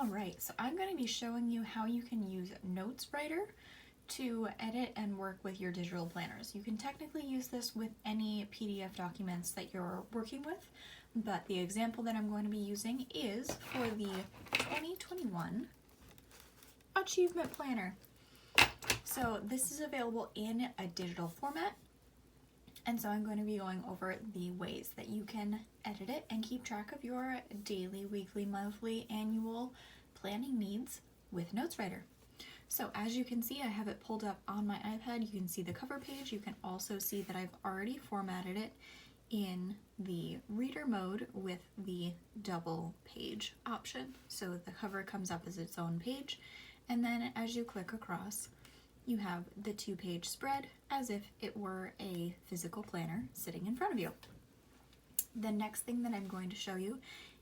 All right, so I'm going to be showing you how you can use Notes Writer to edit and work with your digital planners. You can technically use this with any PDF documents that you're working with, but the example that I'm going to be using is for the 2021 Achievement Planner. So this is available in a digital format, and so I'm going to be going over the ways that you can edit it and keep track of your daily, weekly, monthly, annual planning needs with Notes Writer. So as you can see, I have it pulled up on my iPad. You can see the cover page. You can also see that I've already formatted it in the reader mode with the double page option. So the cover comes up as its own page, and then as you click across, you have the 2-page spread as if it were a physical planner sitting in front of you. The next thing that I'm going to show you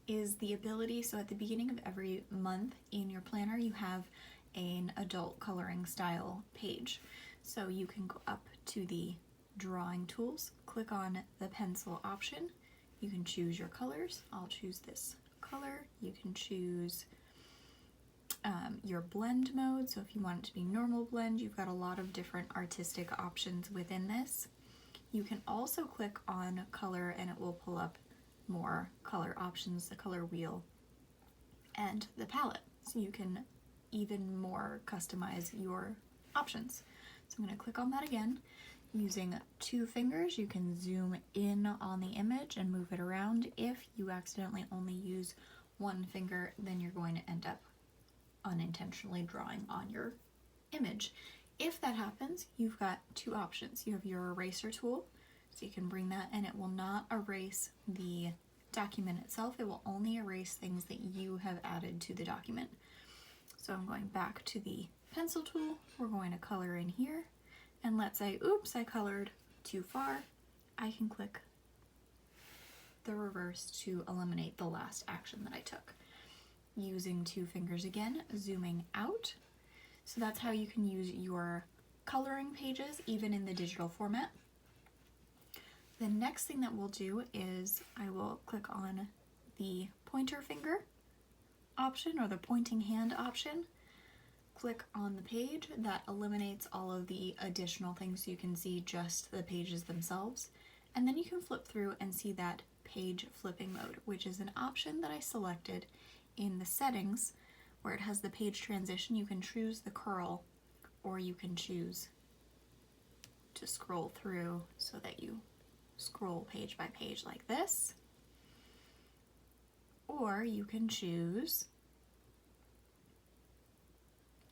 is the ability, so at the beginning of every month in your planner, you have an adult coloring style page. So you can go up to the drawing tools, click on the pencil option. You can choose your colors. I'll choose this color. You can choose your blend mode. So if you want it to be normal blend, you've got a lot of different artistic options within this. You can also click on color and it will pull up more color options, the color wheel, and the palette. So you can even more customize your options. So I'm going to click on that again. Using 2 fingers, you can zoom in on the image and move it around. If you accidentally only use 1 finger, then you're going to end up unintentionally drawing on your image. If that happens, you've got 2 options. You have your eraser tool, so you can bring that and it will not erase the document itself. It will only erase things that you have added to the document. So I'm going back to the pencil tool. We're going to color in here, and let's say, oops, I colored too far. I can click the reverse to eliminate the last action that I took. Using 2 fingers again, zooming out. So that's how you can use your coloring pages even in the digital format. The next thing that we'll do is I will click on the pointer finger option or the pointing hand option. Click on the page. That eliminates all of the additional things, so you can see just the pages themselves. And then you can flip through and see that page flipping mode, which is an option that I selected in the settings where it has the page transition. You can choose the curl, or you can choose to scroll through so that you scroll page by page like this, or you can choose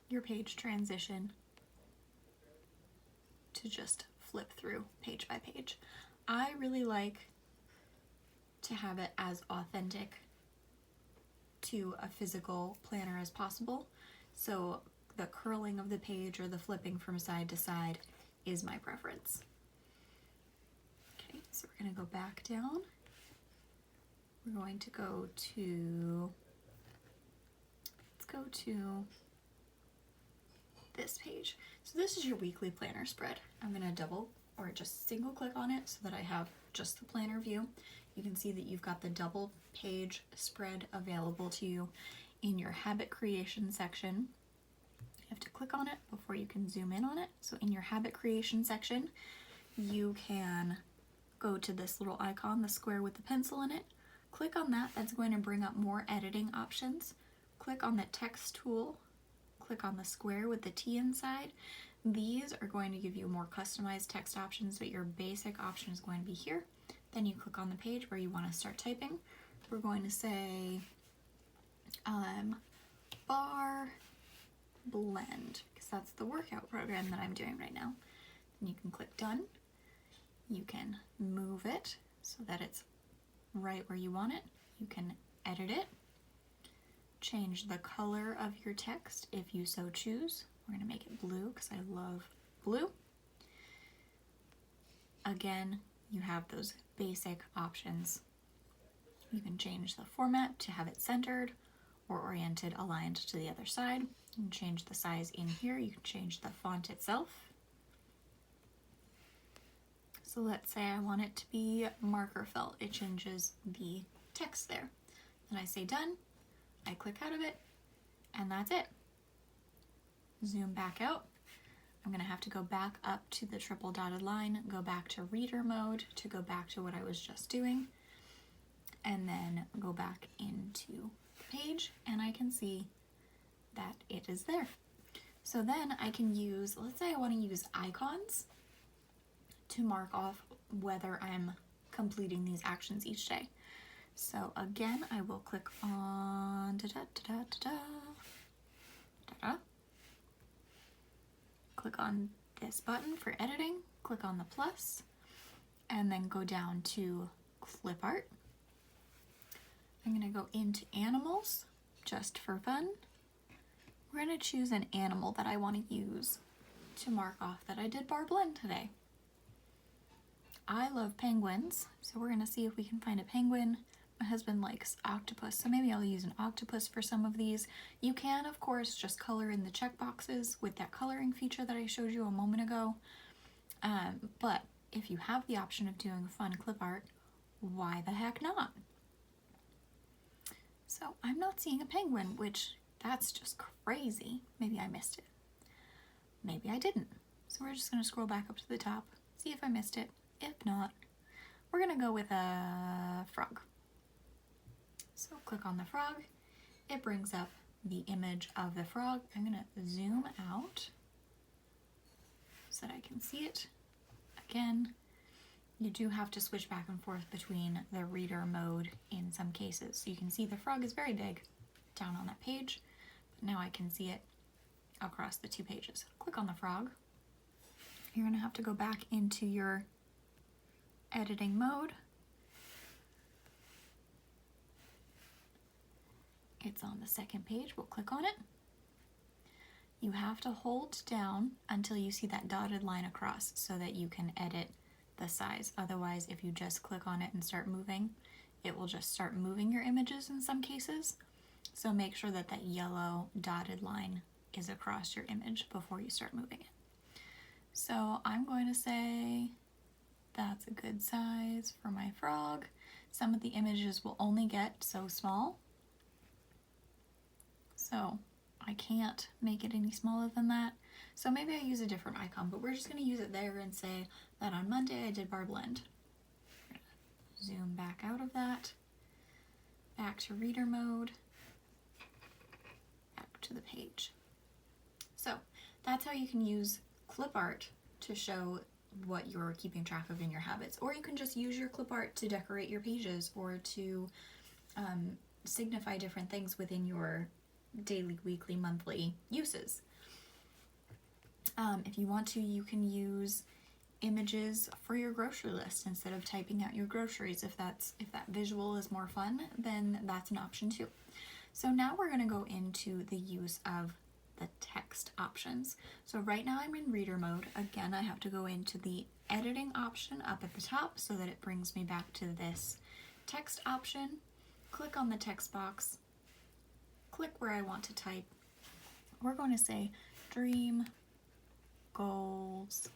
your page transition to just flip through page by page. I really like to have it as authentic to a physical planner as possible, so the curling of the page or the flipping from side to side is my preference. Okay, so we're going to go back down. We're going to go to, let's go to this page. So this is your weekly planner spread. I'm going to double or just single click on it so that I have just the planner view. You can see that you've got the double page spread available to you in your habit creation section. You have to click on it before you can zoom in on it. So in your habit creation section, you can go to this little icon, the square with the pencil in it. Click on that. That's going to bring up more editing options. Click on the text tool. Click on the square with the T inside. These are going to give you more customized text options, but your basic option is going to be here. Then you click on the page where you want to start typing. We're going to say bar blend, because that's the workout program that I'm doing right now. Then you can click done. You can move it so that it's right where you want it. You can edit it. Change the color of your text if you so choose. We're going to make it blue because I love blue. Again, you have those basic options. You can change the format to have it centered or oriented, aligned to the other side. You can change the size in here. You can change the font itself. So let's say I want it to be marker felt. It changes the text there. Then I say done. I click out of it, And that's it. Zoom back out. I'm going to have to go back up to the triple dotted line, go back to reader mode to go back to what I was just doing, and then go back into the page, and I can see that it is there. So then I can use, let's say I want to use icons to mark off whether I'm completing these actions each day. So again, I will click on click on this button for editing, click on the plus, and then go down to clip art. I'm going to go into animals just for fun. We're going to choose an animal that I want to use to mark off that I did bar blend today. I love penguins, so we're going to see if we can find a penguin. My husband likes octopus, so maybe I'll use an octopus for some of these. You can, of course, just color in the checkboxes with that coloring feature that I showed you a moment ago. But if you have the option of doing fun clip art, why the heck not? So I'm not seeing a penguin, which that's just crazy. Maybe I missed it. Maybe I didn't. So we're just going to scroll back up to the top, see if I missed it. If not, we're going to go with a frog. So click on the frog. It brings up the image of the frog. I'm going to zoom out so that I can see it. Again, you do have to switch back and forth between the reader mode in some cases. So you can see the frog is very big down on that page, but now I can see it across the two pages. Click on the frog. You're going to have to go back into your editing mode. It's on the second page. We'll click on it. You have to hold down until you see that dotted line across so that you can edit the size. Otherwise, if you just click on it and start moving, it will just start moving your images in some cases. So make sure that that yellow dotted line is across your image before you start moving it. So I'm going to say that's a good size for my frog. Some of the images will only get so small, so I can't make it any smaller than that. So maybe I use a different icon, but we're just going to use it there and say that on Monday I did bar blend. Zoom back out of that, back to reader mode, back to the page. So that's how you can use clip art to show what you're keeping track of in your habits. Or you can just use your clip art to decorate your pages or to signify different things within your daily, weekly, monthly uses. If you want to, you can use images for your grocery list instead of typing out your groceries. If that visual is more fun, then that's an option too. So now we're going to go into the use of the text options. So right now I'm in reader mode. Again, I have to go into the editing option up at the top so that it brings me back to this text option. Click on the text box, click where I want to type. We're going to say dream goals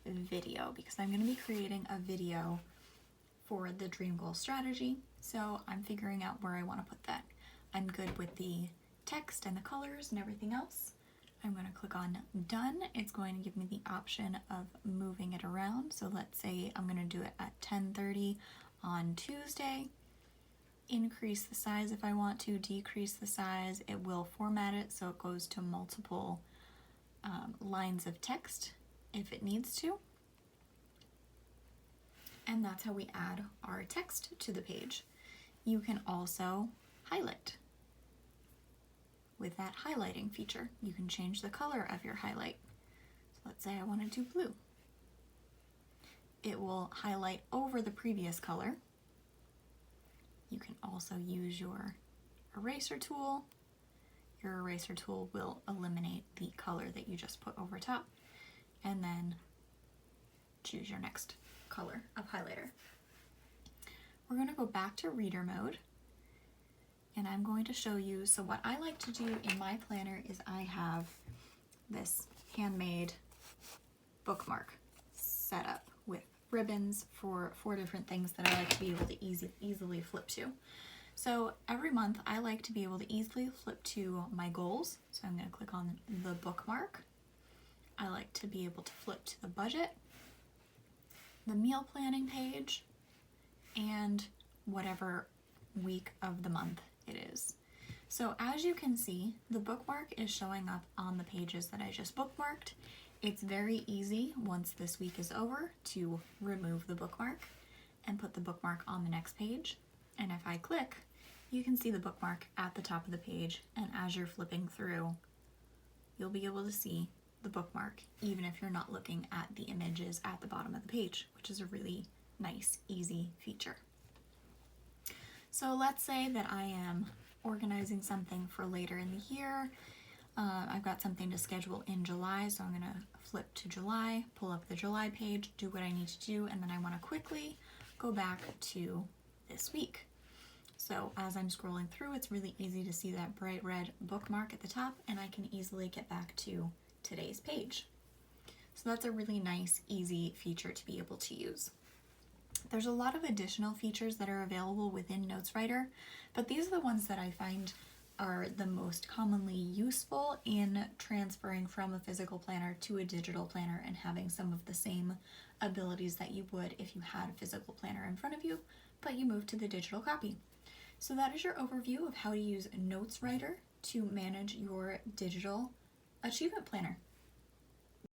video because I'm going to be creating a video for the dream goal strategy. So I'm figuring out where I want to put that. I'm good with the text and the colors and everything else. I'm going to click on done. It's going to give me the option of moving it around. So let's say I'm going to do it at 10:30 on Tuesday. Increase the size if I want to, decrease the size. It will format it so it goes to multiple lines of text if it needs to. And that's how we add our text to the page. You can also highlight. With that highlighting feature, you can change the color of your highlight. So let's say I want to do blue. It will highlight over the previous color. You can also use your eraser tool. Your eraser tool will eliminate the color that you just put over top, and then choose your next color of highlighter. We're going to go back to reader mode, and I'm going to show you, so what I like to do in my planner is I have this handmade bookmark set up with ribbons for 4 different things that I like to be able to easily flip to. So every month I like to be able to easily flip to my goals. So I'm going to click on the bookmark. I like to be able to flip to the budget, the meal planning page, and whatever week of the month it is. So as you can see, the bookmark is showing up on the pages that I just bookmarked. It's very easy once this week is over to remove the bookmark and put the bookmark on the next page. And if I click, you can see the bookmark at the top of the page, and as you're flipping through, you'll be able to see the bookmark even if you're not looking at the images at the bottom of the page, which is a really nice, easy feature. So let's say that I am organizing something for later in the year. I've got something to schedule in July, so I'm going to flip to July, pull up the July page, do what I need to do, and then I want to quickly go back to this week. So as I'm scrolling through, it's really easy to see that bright red bookmark at the top, and I can easily get back to today's page. So that's a really nice, easy feature to be able to use. There's a lot of additional features that are available within Notes Writer, but these are the ones that I find are the most commonly useful in transferring from a physical planner to a digital planner and having some of the same abilities that you would if you had a physical planner in front of you, but you moved to the digital copy. So that is your overview of how to use Notes Writer to manage your digital achievement planner.